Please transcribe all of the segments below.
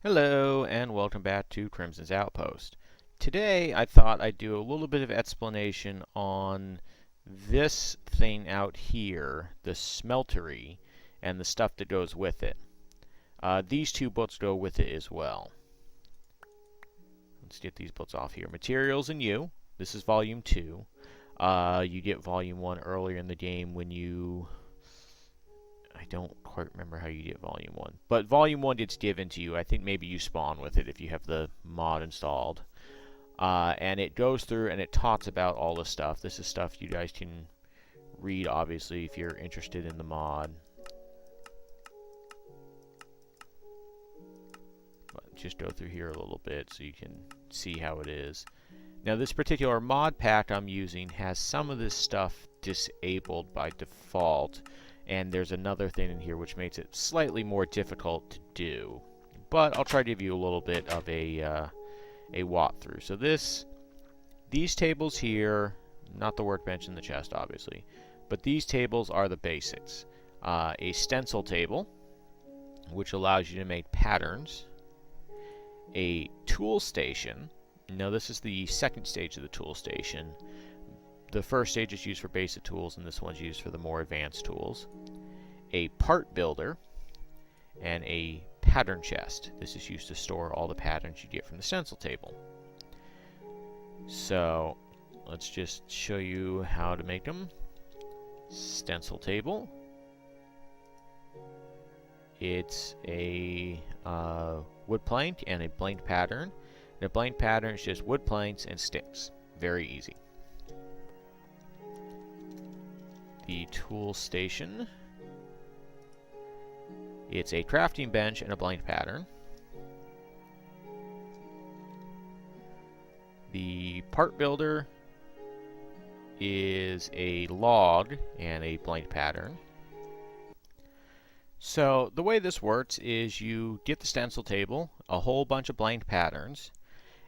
Hello and welcome back to Crimson's Outpost. Today I thought I'd do a little bit of explanation on this thing out here, the smeltery, and the stuff that goes with it. These two books go with it as well. Let's get these books off here. Materials and You. This is Volume 2. You get Volume 1 earlier in the game when you... I don't quite remember how you get Volume 1. But Volume 1 gets given to you. I think maybe you spawn with it if you have the mod installed. And it goes through and it talks about all this stuff. This is stuff you guys can read, obviously, if you're interested in the mod. But just go through here a little bit so you can see how it is. Now, this particular mod pack I'm using has some of this stuff disabled by default. And there's another thing in here which makes it slightly more difficult to do. But I'll try to give you a little bit of a walkthrough. So these tables here, not the workbench and the chest obviously, but these tables are the basics. A stencil table, which allows you to make patterns. A tool station. Now this is the second stage of the tool station. The first stage is used for basic tools, and this one's used for the more advanced tools. A part builder, and a pattern chest. This is used to store all the patterns you get from the stencil table. So, let's just show you how to make them. Stencil table. It's a wood plank and a blank pattern. And a blank pattern is just wood planks and sticks. Very easy. The tool station. It's a crafting bench and a blank pattern. The part builder is a log and a blank pattern. So the way this works is you get the stencil table, a whole bunch of blank patterns,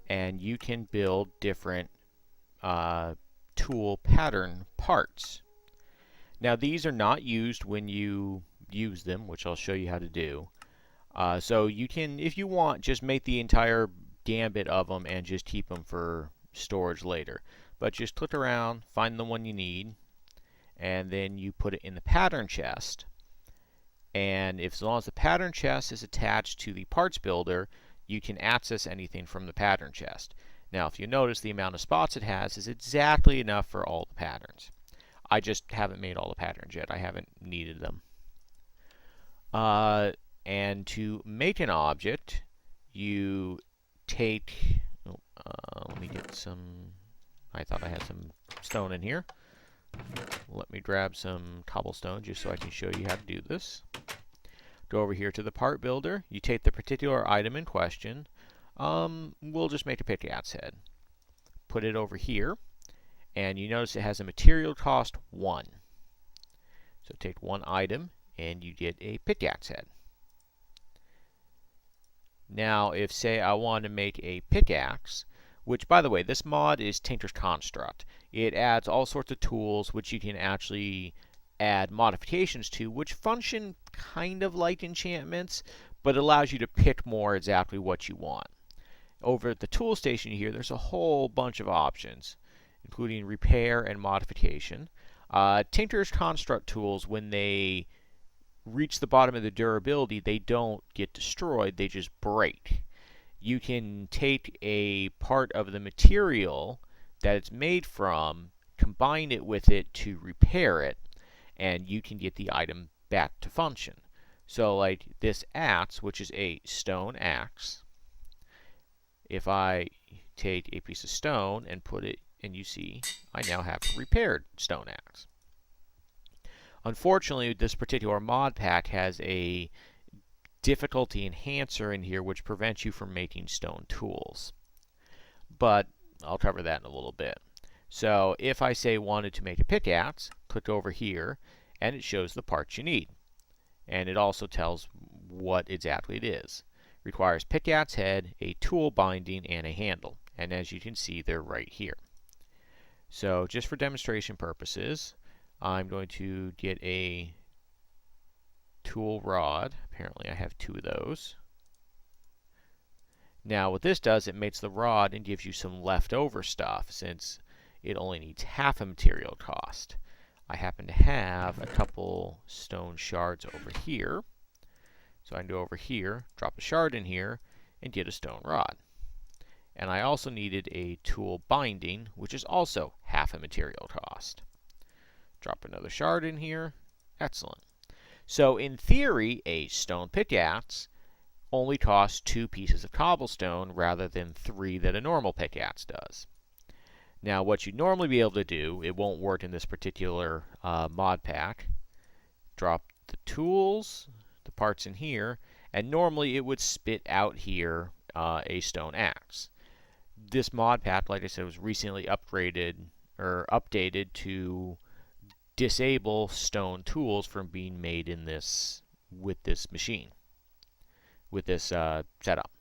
and you can build different tool pattern parts. Now these are not used when you use them, which I'll show you how to do. So you can, if you want, just make the entire gambit of them and just keep them for storage later. But just click around, find the one you need, and then you put it in the pattern chest. And as long as the pattern chest is attached to the parts builder, you can access anything from the pattern chest. Now if you notice, the amount of spots it has is exactly enough for all the patterns. I just haven't made all the patterns yet. I haven't needed them. And to make an object, you take... let me get some... I thought I had some stone in here. Let me grab some cobblestone just so I can show you how to do this. Go over here to the part builder. You take the particular item in question. We'll just make a pickaxe head. Put it over here. And you notice it has a material cost 1. So take one item and you get a pickaxe head. Now if, say, I want to make a pickaxe, which, by the way, this mod is Tinker's Construct. It adds all sorts of tools which you can actually add modifications to, which function kind of like enchantments, but allows you to pick more exactly what you want. Over at the tool station here, there's a whole bunch of options, including repair and modification. Tinker's Construct tools, when they reach the bottom of the durability, they don't get destroyed, they just break. You can take a part of the material that it's made from, combine it with it to repair it, and you can get the item back to function. So like this axe, which is a stone axe, if I take a piece of stone and put it, and you see, I now have a repaired stone axe. Unfortunately, this particular mod pack has a difficulty enhancer in here which prevents you from making stone tools. But I'll cover that in a little bit. So if I say wanted to make a pickaxe, click over here and it shows the parts you need. And it also tells what exactly it is. Requires pickaxe head, a tool binding, and a handle. And as you can see, they're right here. So just for demonstration purposes, I'm going to get a tool rod. Apparently I have 2 of those. Now what this does, it makes the rod and gives you some leftover stuff since it only needs half a material cost. I happen to have a couple stone shards over here. So I can go over here, drop a shard in here, and get a stone rod. And I also needed a tool binding, which is also half a material cost. Drop another shard in here. Excellent. So in theory, a stone pickaxe only costs 2 pieces of cobblestone rather than 3 that a normal pickaxe does. Now what you'd normally be able to do, it won't work in this particular mod pack, drop the tools, the parts in here, and normally it would spit out here a stone axe. This mod pack, like I said, was recently upgraded or updated to disable stone tools from being made in this with this machine, with this setup.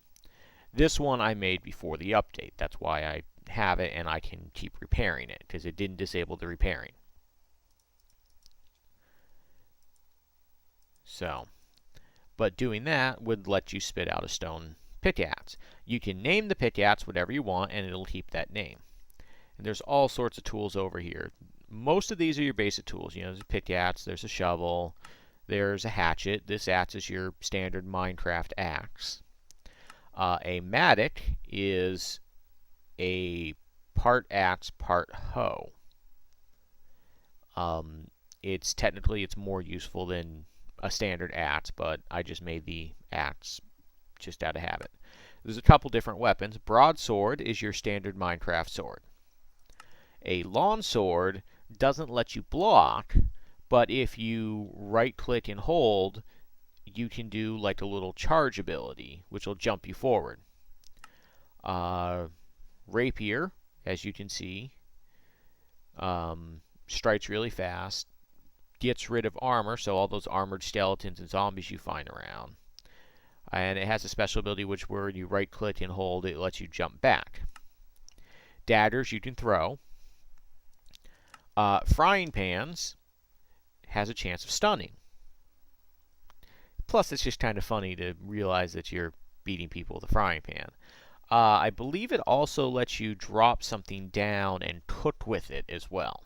This one I made before the update. That's why I have it and I can keep repairing it, because it didn't disable the repairing. So, but doing that would let you spit out a stone pickaxe. You can name the pickaxe whatever you want and it'll keep that name. And there's all sorts of tools over here. Most of these are your basic tools. You know, there's a pickaxe, there's a shovel, there's a hatchet. This axe is your standard Minecraft axe. A mattock is a part axe, part hoe. It's more useful than a standard axe, but I just made the axe just out of habit. There's a couple different weapons. Broadsword is your standard Minecraft sword. A long sword doesn't let you block, but if you right click and hold, you can do like a little charge ability, which will jump you forward. Rapier, as you can see, strikes really fast, gets rid of armor, so all those armored skeletons and zombies you find around. And it has a special ability which where you right click and hold, it lets you jump back. Daggers you can throw. Frying pans has a chance of stunning. Plus, it's just kind of funny to realize that you're beating people with a frying pan. I believe it also lets you drop something down and cook with it as well.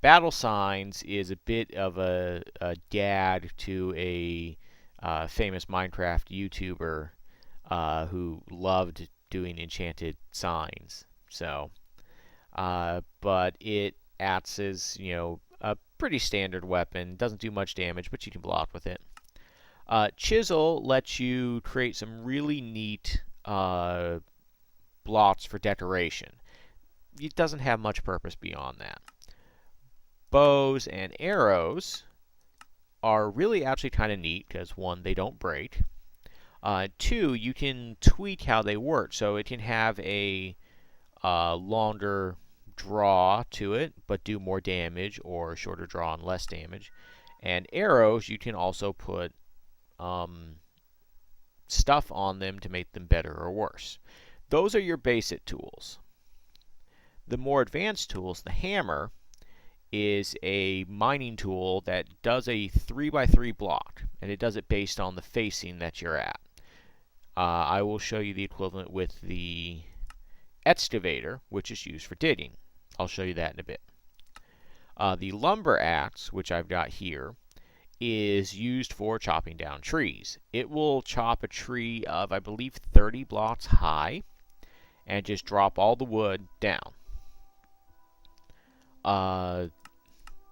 Battle signs is a bit of a gag to a famous Minecraft YouTuber who loved doing enchanted signs. So, but it acts as, you know, a pretty standard weapon. Doesn't do much damage, but you can block with it. Chisel lets you create some really neat blocks for decoration. It doesn't have much purpose beyond that. Bows and arrows are really actually kind of neat because, 1, they don't break. 2, you can tweak how they work. So it can have a longer draw to it, but do more damage, or shorter draw and less damage. And arrows, you can also put stuff on them to make them better or worse. Those are your basic tools. The more advanced tools, the hammer, is a mining tool that does a 3x3 block, and it does it based on the facing that you're at. I will show you the equivalent with the excavator, which is used for digging. I'll show you that in a bit. The lumber axe, which I've got here, is used for chopping down trees. It will chop a tree of, I believe, 30 blocks high and just drop all the wood down.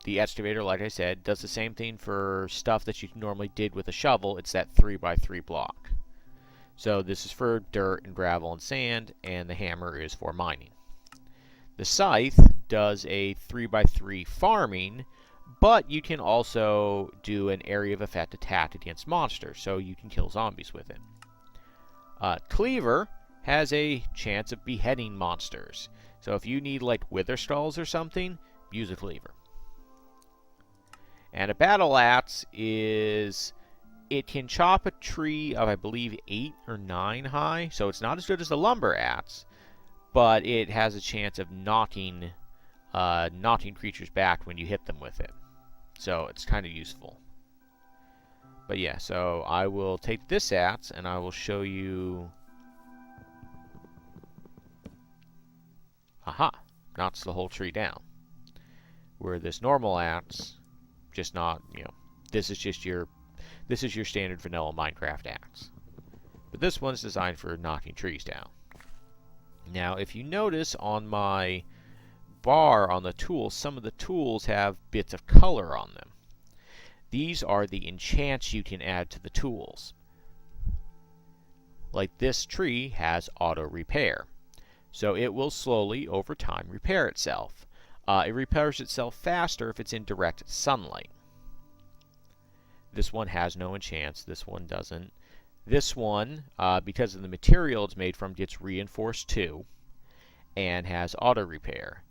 The excavator, like I said, does the same thing for stuff that you normally did with a shovel. It's that 3x3 block. So this is for dirt and gravel and sand, and the hammer is for mining. The scythe does a 3x3 farming, but you can also do an area of effect attack against monsters, so you can kill zombies with it. Cleaver has a chance of beheading monsters. So if you need like wither skulls or something, use a cleaver. And a battle axe is, it can chop a tree of, I believe, 8 or 9 high, so it's not as good as the lumber axe, but it has a chance of knocking creatures back when you hit them with it. So it's kind of useful. But yeah, so I will take this axe and I will show you. Aha! Knocks the whole tree down. Where this normal axe, just not, this is just your standard vanilla Minecraft axe. But this one's designed for knocking trees down. Now, if you notice on my bar on the tools, some of the tools have bits of color on them. These are the enchants you can add to the tools. Like this tree has auto repair. So it will slowly, over time, repair itself. It repairs itself faster if it's in direct sunlight. This one has no enchants. This one doesn't. This one, because of the material it's made from, gets reinforced too and has auto repair.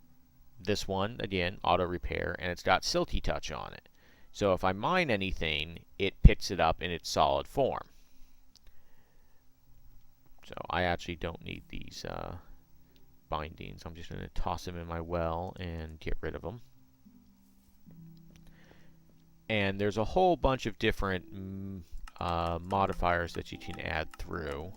This one, again, auto repair, and it's got silty touch on it. So if I mine anything, it picks it up in its solid form. So I actually don't need these bindings. I'm just going to toss them in my well and get rid of them. And there's a whole bunch of different modifiers that you can add through.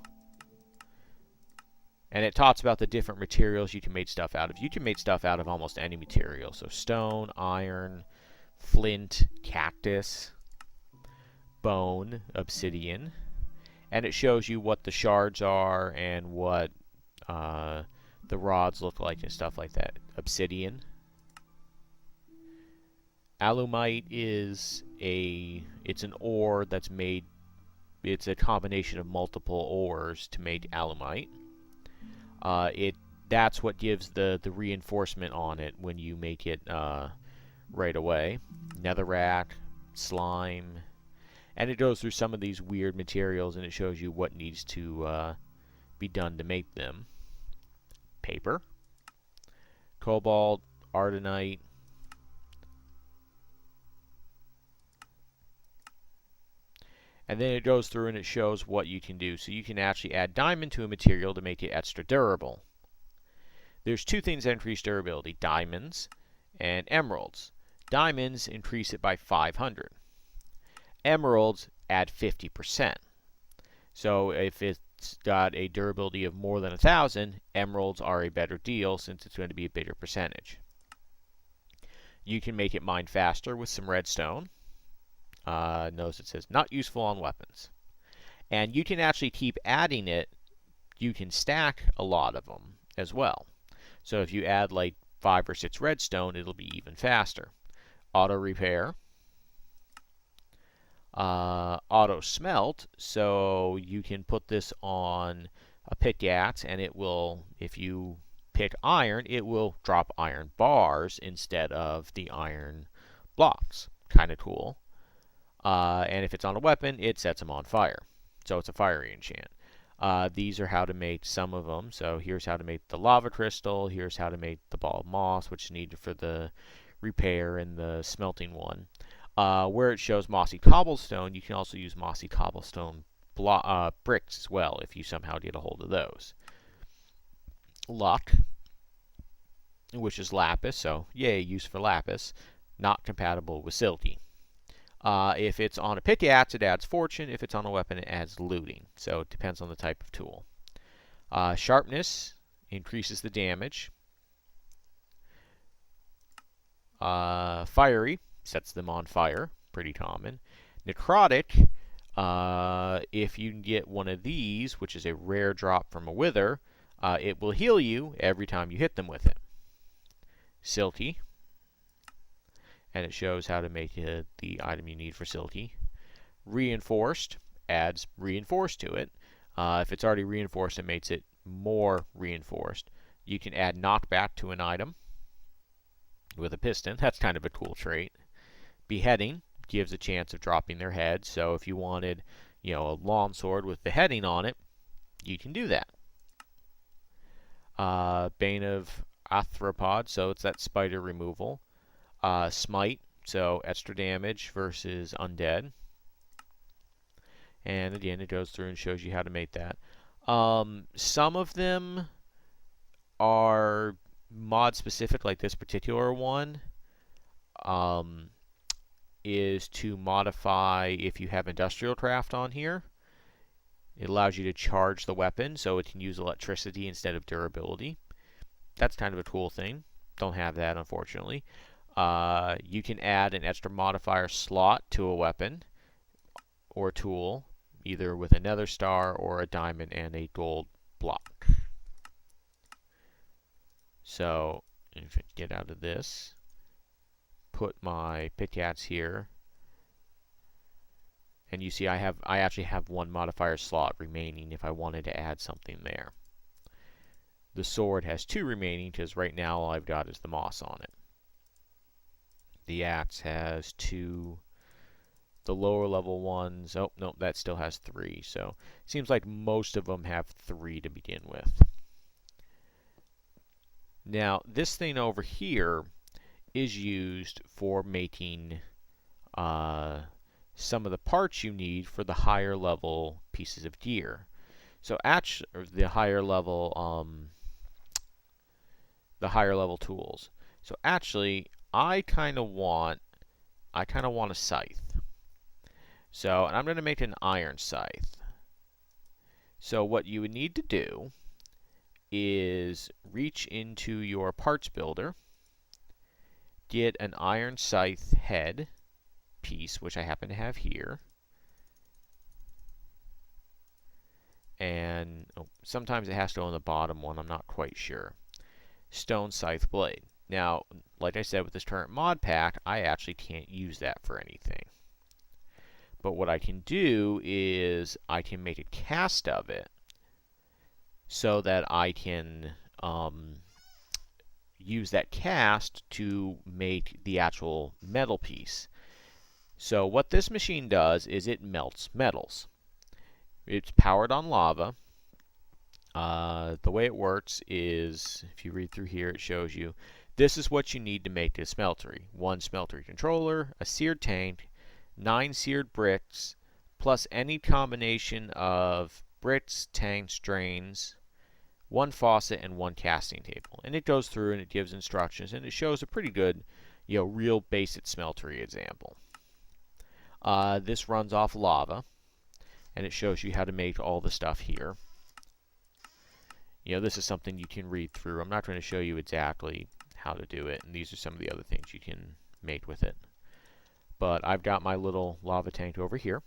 And it talks about the different materials you can make stuff out of. You can make stuff out of almost any material. So stone, iron, flint, cactus, bone, obsidian. And it shows you what the shards are and what the rods look like and stuff like that. Obsidian. Alumite is it's an ore that's made, it's a combination of multiple ores to make alumite. That's what gives the reinforcement on it when you make it right away. Netherrack, slime, and it goes through some of these weird materials and it shows you what needs to be done to make them. Paper, cobalt, ardenite, and then it goes through and it shows what you can do. So you can actually add diamond to a material to make it extra durable. There's two things that increase durability, diamonds and emeralds. Diamonds increase it by 500. Emeralds add 50%. So if it's got a durability of more than 1,000, emeralds are a better deal since it's going to be a bigger percentage. You can make it mine faster with some redstone. Notice it says not useful on weapons. And you can actually keep adding it. You can stack a lot of them as well. So if you add like 5 or 6 redstone, it'll be even faster. Auto repair. Auto smelt, so you can put this on a pickaxe and it will, if you pick iron, it will drop iron bars instead of the iron blocks. Kind of cool. And if it's on a weapon, it sets them on fire. So it's a fiery enchant. These are how to make some of them. So here's how to make the lava crystal. Here's how to make the ball of moss, which is needed for the repair and the smelting one. Where it shows mossy cobblestone, you can also use mossy cobblestone bricks as well if you somehow get a hold of those. Luck, which is lapis, so yay, use for lapis. Not compatible with silty. If it's on a pickaxe, it adds fortune. If it's on a weapon, it adds looting. So it depends on the type of tool. Sharpness increases the damage. Fiery sets them on fire. Pretty common. Necrotic, if you can get one of these, which is a rare drop from a wither, it will heal you every time you hit them with it. Silty, and it shows how to make the item you need for silty. Reinforced adds reinforced to it. If it's already reinforced, it makes it more reinforced. You can add knockback to an item with a piston. That's kind of a cool trait. Beheading gives a chance of dropping their head. So if you wanted, a long sword with beheading on it, you can do that. Bane of Arthropod, so it's that spider removal. Smite, so extra damage versus undead. And again, it goes through and shows you how to make that. Some of them are mod specific, like this particular one. is to modify if you have industrial craft on here. It allows you to charge the weapon so it can use electricity instead of durability. That's kind of a cool thing. Don't have that, unfortunately. You can add an extra modifier slot to a weapon or tool, either with a nether star or a diamond and a gold block. So, if I get out of this, put my pickaxe here, and you see I actually have one modifier slot remaining if I wanted to add something there. The sword has 2 remaining because right now all I've got is the moss on it. The axe has 2. The lower level ones, oh no, that still has 3. So it seems like most of them have 3 to begin with. Now this thing over here is used for making some of the parts you need for the higher level pieces of gear. So actually, the higher level tools. So actually, I kind of want a scythe. So, and I'm going to make an iron scythe. So what you would need to do is reach into your parts builder, get an iron scythe head piece, which I happen to have here, and sometimes it has to go on the bottom one, I'm not quite sure. Stone scythe blade. Now, like I said, with this current mod pack, I actually can't use that for anything. But what I can do is I can make a cast of it so that I can use that cast to make the actual metal piece. So what this machine does is it melts metals. It's powered on lava. The way it works is, if you read through here, it shows you this is what you need to make this smeltery. 1 smeltery controller, a seared tank, 9 seared bricks, plus any combination of bricks, tanks, drains, 1 faucet, and 1 casting table. And it goes through and it gives instructions, and it shows a pretty good, real basic smeltery example. This runs off lava, and it shows you how to make all the stuff here. This is something you can read through. I'm not going to show you exactly how to do it, and these are some of the other things you can make with it. But I've got my little lava tank over here.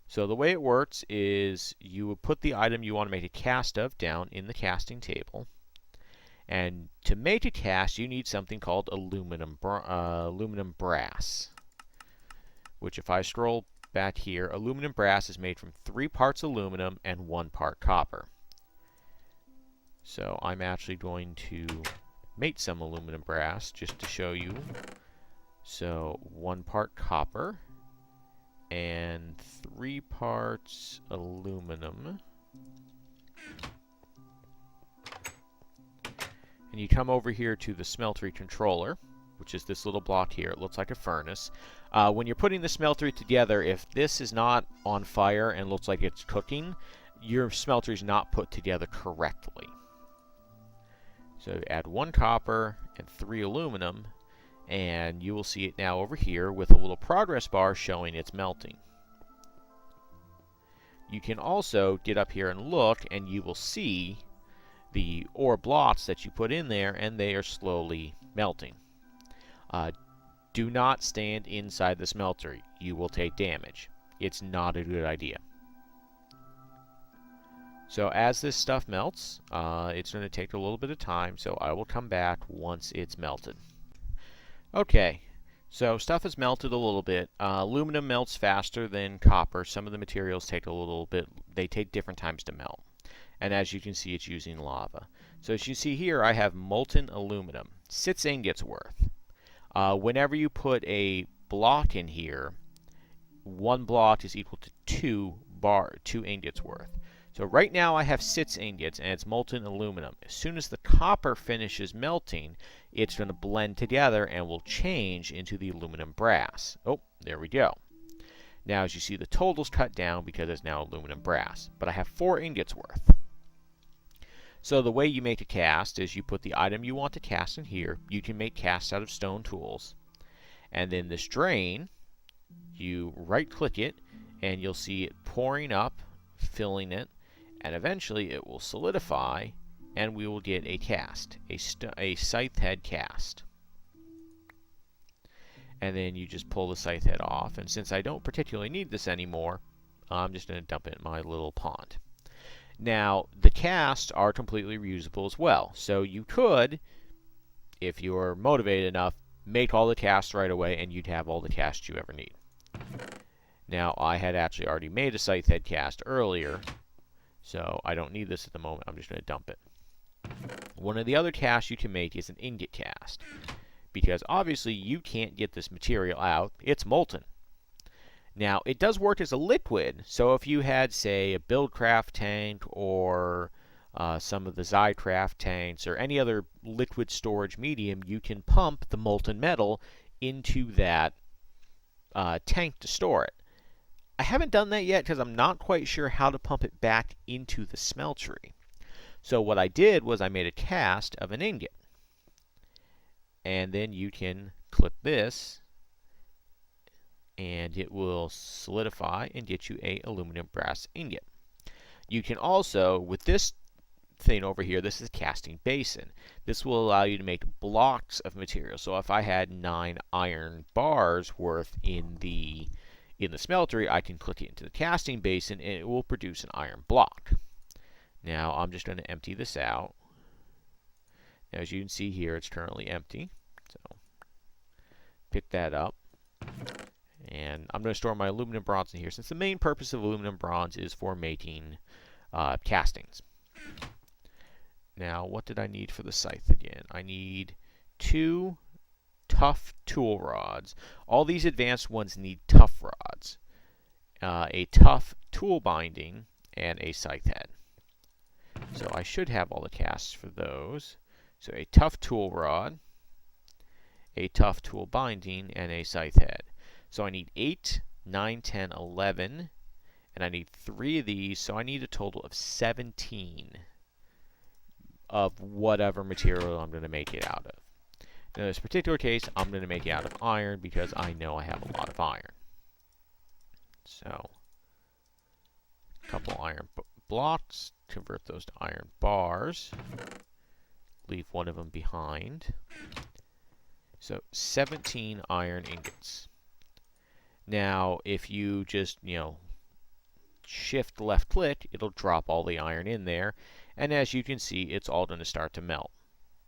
So the way it works is you would put the item you want to make a cast of down in the casting table. And to make a cast, you need something called aluminum brass. Which, if I scroll back here, aluminum brass is made from 3 parts aluminum and 1 part copper. So I'm actually going to make some aluminum brass just to show you. So 1 part copper and 3 parts aluminum. And you come over here to the smeltery controller, which is this little block here. It looks like a furnace. When you're putting the smeltery together, if this is not on fire and looks like it's cooking, your smeltery is not put together correctly. So add 1 copper and 3 aluminum, and you will see it now over here with a little progress bar showing it's melting. You can also get up here and look, and you will see the ore blocks that you put in there, and they are slowly melting. Do not stand inside the smeltery. You will take damage. It's not a good idea. So as this stuff melts, it's going to take a little bit of time, so I will come back once it's melted. Okay, so stuff has melted a little bit. Aluminum melts faster than copper. Some of the materials take a little bit, they take different times to melt. And as you can see, it's using lava. So as you see here, I have molten aluminum, 6 ingots worth. Whenever you put a block in here, 1 block is equal to 2 ingots worth. So right now I have 6 ingots, and it's molten aluminum. As soon as the copper finishes melting, it's going to blend together and will change into the aluminum brass. Oh, there we go. Now as you see, the total's cut down because it's now aluminum brass. But I have 4 ingots worth. So the way you make a cast is you put the item you want to cast in here. You can make casts out of stone tools. And then this drain, you right-click it, and you'll see it pouring up, filling it, and eventually it will solidify, and we will get a cast, a scythe head cast. And then you just pull the scythe head off, and since I don't particularly need this anymore, I'm just going to dump it in my little pond. Now, the casts are completely reusable as well, so you could, if you're motivated enough, make all the casts right away, and you'd have all the casts you ever need. Now, I had actually already made a scythe head cast earlier, so I don't need this at the moment. I'm just going to dump it. One of the other casts you can make is an ingot cast, because obviously you can't get this material out. It's molten. Now, it does work as a liquid, so if you had, say, a Buildcraft tank or some of the Zycraft tanks or any other liquid storage medium, you can pump the molten metal into that tank to store it. I haven't done that yet because I'm not quite sure how to pump it back into the smeltery. So what I did was I made a cast of an ingot. And then you can click this, and it will solidify and get you a aluminum brass ingot. You can also, with this thing over here, this is a casting basin. This will allow you to make blocks of material. So if I had 9 iron bars worth in the smeltery, I can click it into the casting basin, and it will produce an iron block. Now I'm just going to empty this out. Now, as you can see here, it's currently empty. So pick that up. And I'm going to store my aluminum bronze in here, since the main purpose of aluminum bronze is for making castings. Now, what did I need for the scythe again? I need 2 tough tool rods. All these advanced ones need tough rods, a tough tool binding, and a scythe head. So I should have all the casts for those. So a tough tool rod, a tough tool binding, and a scythe head. So I need 8, 9, 10, 11, and I need 3 of these, so I need a total of 17 of whatever material I'm going to make it out of. Now, in this particular case, I'm going to make it out of iron because I know I have a lot of iron. So, a couple iron blocks, convert those to iron bars, leave one of them behind. So, 17 iron ingots. Now, if you just, shift left click, it'll drop all the iron in there, and as you can see, it's all going to start to melt.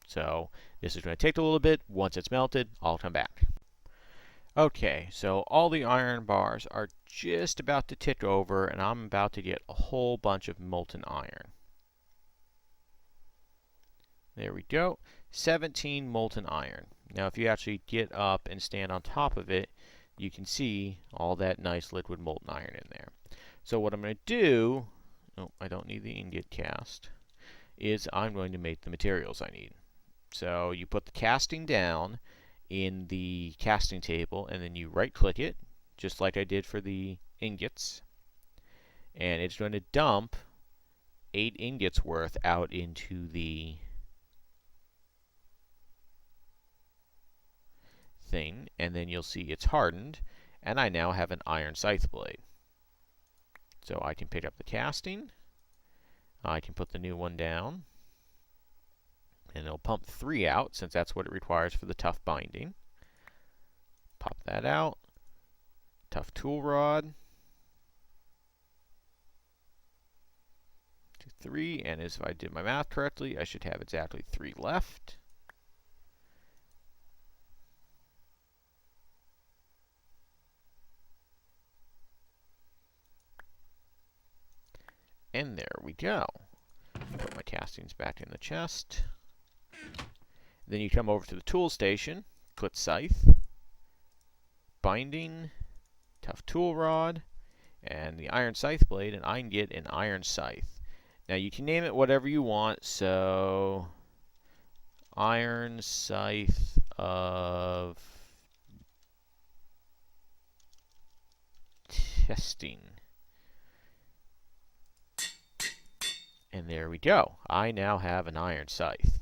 So this is going to take a little bit. Once it's melted, I'll come back. Okay, so all the iron bars are just about to tick over, and I'm about to get a whole bunch of molten iron. There we go, 17 molten iron. Now if you actually get up and stand on top of it, you can see all that nice liquid molten iron in there. So what I'm going to do, I don't need the ingot cast, is I'm going to make the materials I need. So you put the casting down in the casting table, and then you right-click it, just like I did for the ingots. And it's going to dump 8 ingots worth out into the thing, and then you'll see it's hardened, and I now have an iron scythe blade. So I can pick up the casting, I can put the new one down, and it'll pump 3 out, since that's what it requires for the tough binding. Pop that out. Tough tool rod. 2, 3, and as if I did my math correctly, I should have exactly 3 left. And there we go. Put my castings back in the chest. Then you come over to the tool station, click scythe, binding, tough tool rod, and the iron scythe blade, and I can get an iron scythe. Now you can name it whatever you want, so iron scythe of testing. And there we go. I now have an iron scythe.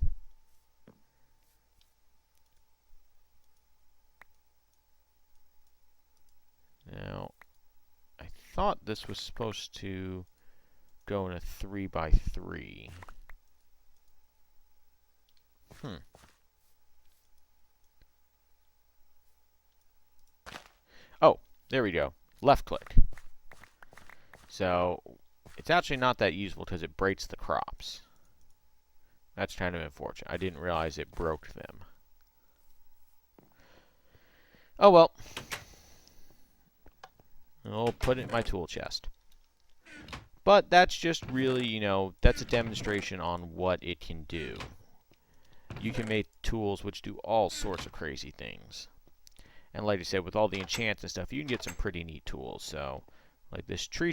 thought this was supposed to go in a 3x3. Oh, there we go. Left click. So it's actually not that useful because it breaks the crops. That's kind of unfortunate. I didn't realize it broke them. Oh well. I'll put it in my tool chest. But that's just really, you know, that's a demonstration on what it can do. You can make tools which do all sorts of crazy things. And like I said, with all the enchants and stuff, you can get some pretty neat tools. So, like this tree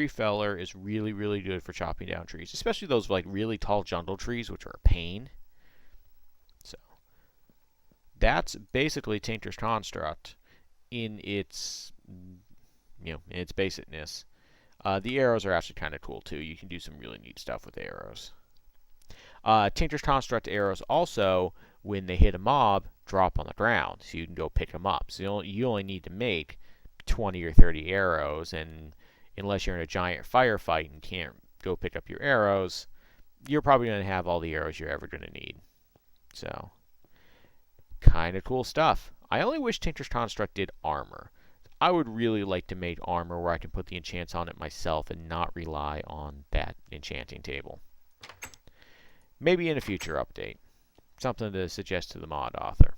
feller is really, really good for chopping down trees, especially those like really tall jungle trees, which are a pain. So, that's basically Tinker's Construct in its, you know, in its basicness. The arrows are actually kind of cool too. You can do some really neat stuff with arrows. Tinker's Construct arrows also, when they hit a mob, drop on the ground, so you can go pick them up. So you only need to make 20 or 30 arrows, and unless you're in a giant firefight and can't go pick up your arrows, you're probably going to have all the arrows you're ever going to need. So, kind of cool stuff. I only wish Tinker's Construct did armor. I would really like to make armor where I can put the enchants on it myself and not rely on that enchanting table. Maybe in a future update. Something to suggest to the mod author.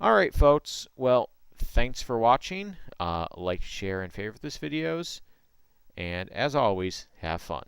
Alright, folks. Well, thanks for watching. Like, share, and favorite this videos. And as always, have fun.